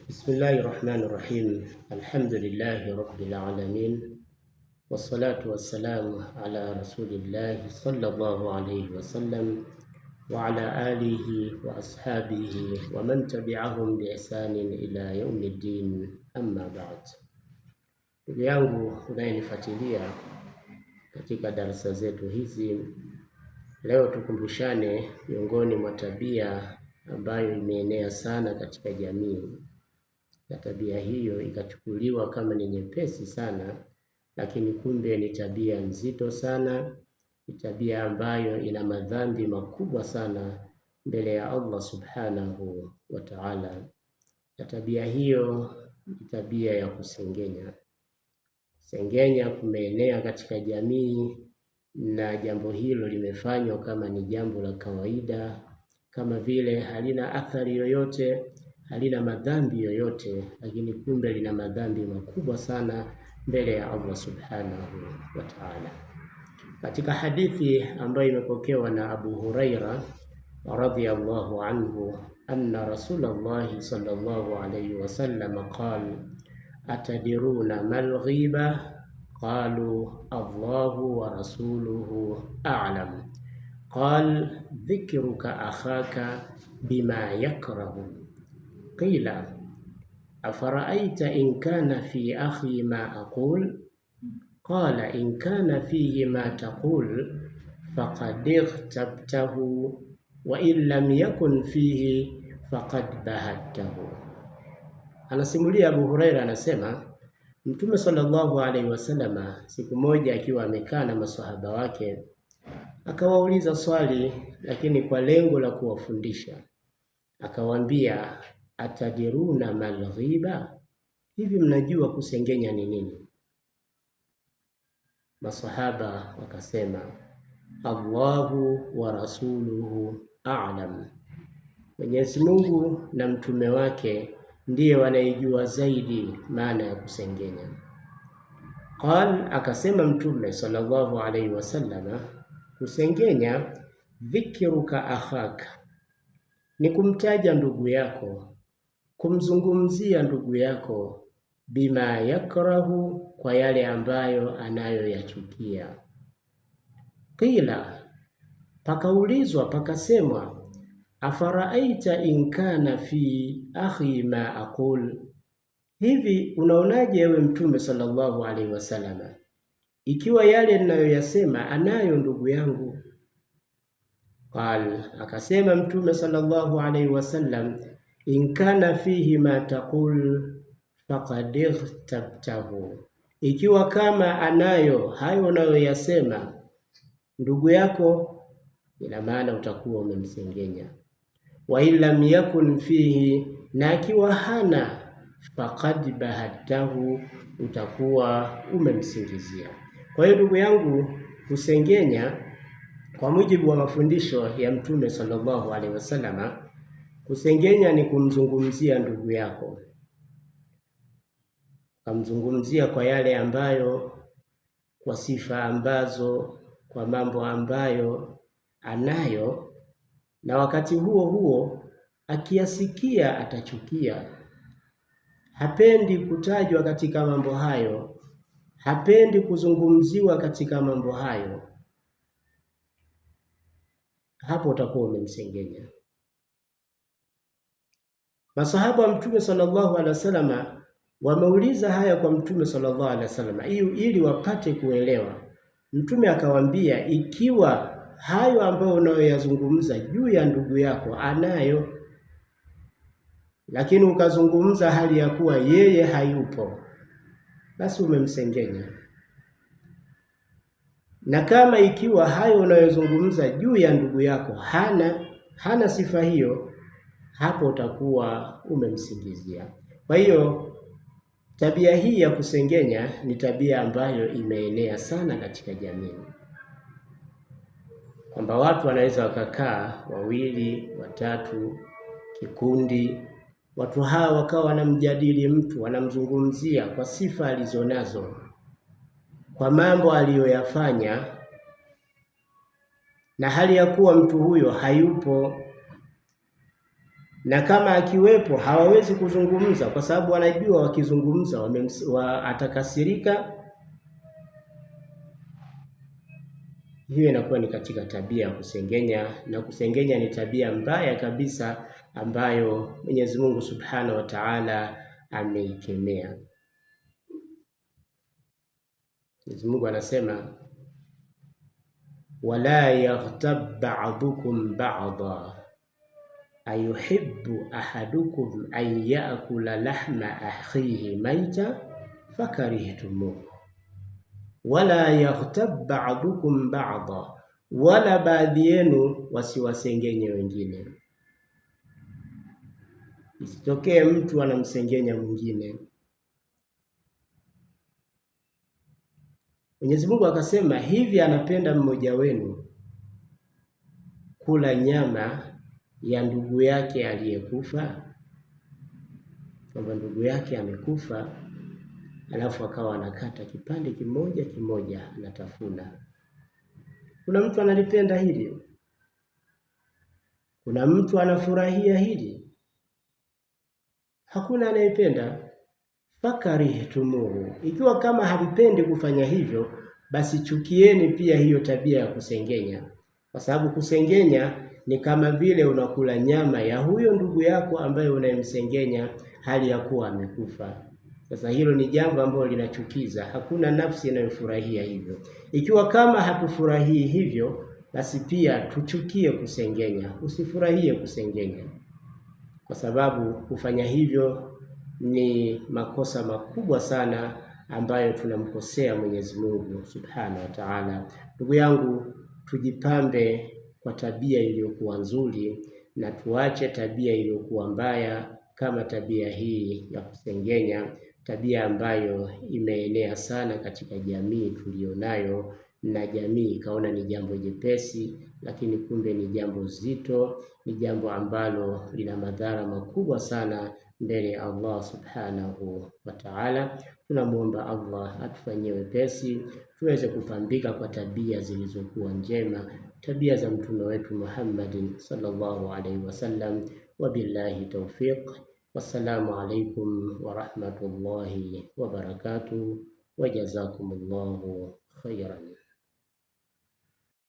Bismillahirrahmanirrahim. Alhamdulillahi rabbil alamin. Wassalatu wassalamu ala rasulillahi sallallahu alayhi wasallam wa ala alihi wa ashabihi wa man tabi'ahum bi ihsanin ila yaumiddin, amma ba'd. Ndugu yangu unayenifuatilia katika darasa zetu hizi, leo tukumbushane miongoni mwa tabia ambayo imeenea sana katika jamii, na tabia hiyo ikachukuliwa kama ni nyepesi sana, lakini kumbe ni tabia nzito sana. Ni tabia ambayo ina madhambi makubwa sana mbele ya Allah subhanahu wa ta'ala, na tabia hiyo ni tabia ya kusengenya. Sengenya kumeenea katika jamii, na jambo hilo limefanywa kama ni jambo la kawaida, kama vile halina athari yoyote, halina madhambi yoyote, lakini kumbe lina madhambi makubwa sana mbele ya Allah subhanahu wa ta'ala. Katika hadithi ambayo imepokewa na Abu Huraira radhiyallahu anhu, anna Rasulullah sallallahu alayhi wasallam qala atadiruna mal ghiba qalu Allahu wa rasuluhu a'lam qal dhikruka akhaka bima yakrahu qila afara'aita in kana fi akhi ma aqul qala in kana fihi ma taqul faqad ightabtahu wa in lam yakun fihi faqad bahattahu. Anasimulia Abu Huraira, anasema Mtume sallallahu alaihi wasallam siku moja akiwa amekaa na maswahaba wake akawauliza swali, lakini kwa lengo la kuwafundisha. Akawaambia, atadiruna mal ghiba, hivi mnajua kusengenya ni nini? Maswahaba wakasema, Allahu wa rasuluhu a'lam, Mwenyezi Mungu na mtume wake ndiye wanaijua zaidi maana ya kusengenya. Qal, akasema Mtume sallallahu alaihi wasallam, kusengenya dhikruka akhaka, ni kumtaja ndugu yako, kumzungumzia ndugu yako, bima yakrahu, kwa yale ambayo anayoyachukia. Qila, pakaulizwa pakasemwa, afaraaita in kana fi akhi ma aqul, hivi unaonaje ewe Mtume sallallahu alaihi wasallam, ikiwa yale ninayoyasema anayo ndugu yangu? Qal, akasema Mtume sallallahu alaihi wasallam, in kana fihi ma taqul faqad ightabtahu, ikiwa kama anayo hayo unayoyasema ndugu yako, ina maana utakuwa umemsengenya. Wa illam yakun fihi, na akiwa hana, faqad bahattahu, utakuwa umemsingizia. Kwa hiyo ndugu yangu, kusengenya kwa mujibu wa mafundisho ya Mtume sallallahu alaihi wasallam, kusengenya ni kumzungumzia ndugu yako, kumzungumzia kwa yale ambayo, kwa sifa ambazo, kwa mambo ambayo anayo, na wakati huo huo akiyasikia atachukia. Hapendi kutajwa katika mambo hayo, hapendi kuzungumziwa katika mambo hayo. Hapo utakuwa umemsengenya. Masahaba wa Mtume sallallahu alaihi wasallam wameuliza haya kwa Mtume sallallahu alaihi wasallam ili wapate kuelewa. Mtume akawaambia, ikiwa hayo ambayo unayoyazungumza juu ya ndugu yako anayo, lakini ukazungumza hali ya kuwa yeye hayupo, basi umemsengenya. Na kama ikiwa hayo unayozungumza juu ya ndugu yako hana sifa hiyo, hapo utakuwa umemsingizia. Kwa hiyo tabia hii ya kusengenya ni tabia ambayo imeenea sana katika jamii, kwamba watu wanaweza wakakaa wawili, watatu, kikundi, watu hawa wakawa wanamjadili mtu, wanamzungumzia kwa sifa alizonazo, kwa mambo aliyoyafanya, na hali ya kuwa mtu huyo hayupo. na kama akiwepo hawawezi kuzungumza, kwa sababu wanajua wakizungumza atakasirika. Hiyo inakuwa ni katika tabia ya kusengenya, na kusengenya ni tabia mbaya kabisa ambayo Mwenyezi Mungu Subhanahu wa Ta'ala ameikemea. Mwenyezi Mungu anasema, wala yaghtab ba'dukum ba'dha ayuhibbu ahadukum an ya'kula lahma akhihi maita fakarihtumuh wala yaghtab ba'dukum ba'dha, wala baadhi yenu wasiwasengenye wengine. Isitokee mtu anamsengenya mwingine. Mwenyezi Mungu akasema, hivi anapenda mmoja wenu kula nyama ya ndugu yake aliyekufa? Kwamba ndugu yake amekufa, alafu akawa anakata kipande kimoja kimoja anatafuna. Kuna mtu analipenda hili? Kuna mtu anafurahia hili? Hakuna anayependa. Fakarihtumuhu, ikiwa kama hampendi kufanya hivyo, basi chukieni pia hiyo tabia ya kusengenya, kwa sababu kusengenya ni kama vile unakula nyama ya huyo ndugu yako ambaye unayemsengenya hali ya kuwa amekufa. Sasa hilo ni jambo ambalo linachukiza, hakuna nafsi inayofurahia hivyo. Ikiwa kama hatufurahii hivyo, basi pia tuchukie kusengenya, usifurahie kusengenya, kwa sababu kufanya hivyo ni makosa makubwa sana ambayo tunamkosea Mwenyezi Mungu Subhanahu wa Ta'ala. Ndugu yangu, tujipambe kwa tabia iliyokuwa nzuri na tuache tabia iliyokuwa mbaya, kama tabia hii ya kusengenya, tabia ambayo imeenea sana katika jamii tulionayo, na jamii ikaona ni jambo jepesi, lakini kumbe ni jambo zito, ni jambo ambalo lina madhara makubwa sana mbele ya Allah Subhanahu wa Ta'ala. Tunamuomba Allah atufanyie wepesi tuweze kupambika kwa tabia zilizokuwa njema, tabia za mtume wetu Muhammadin sallallahu alaihi wasallam. Wabillahi tawfiq. Wassalamu alaikum wa rahmatullahi wa barakatuh, wa jazakumullahu khairan.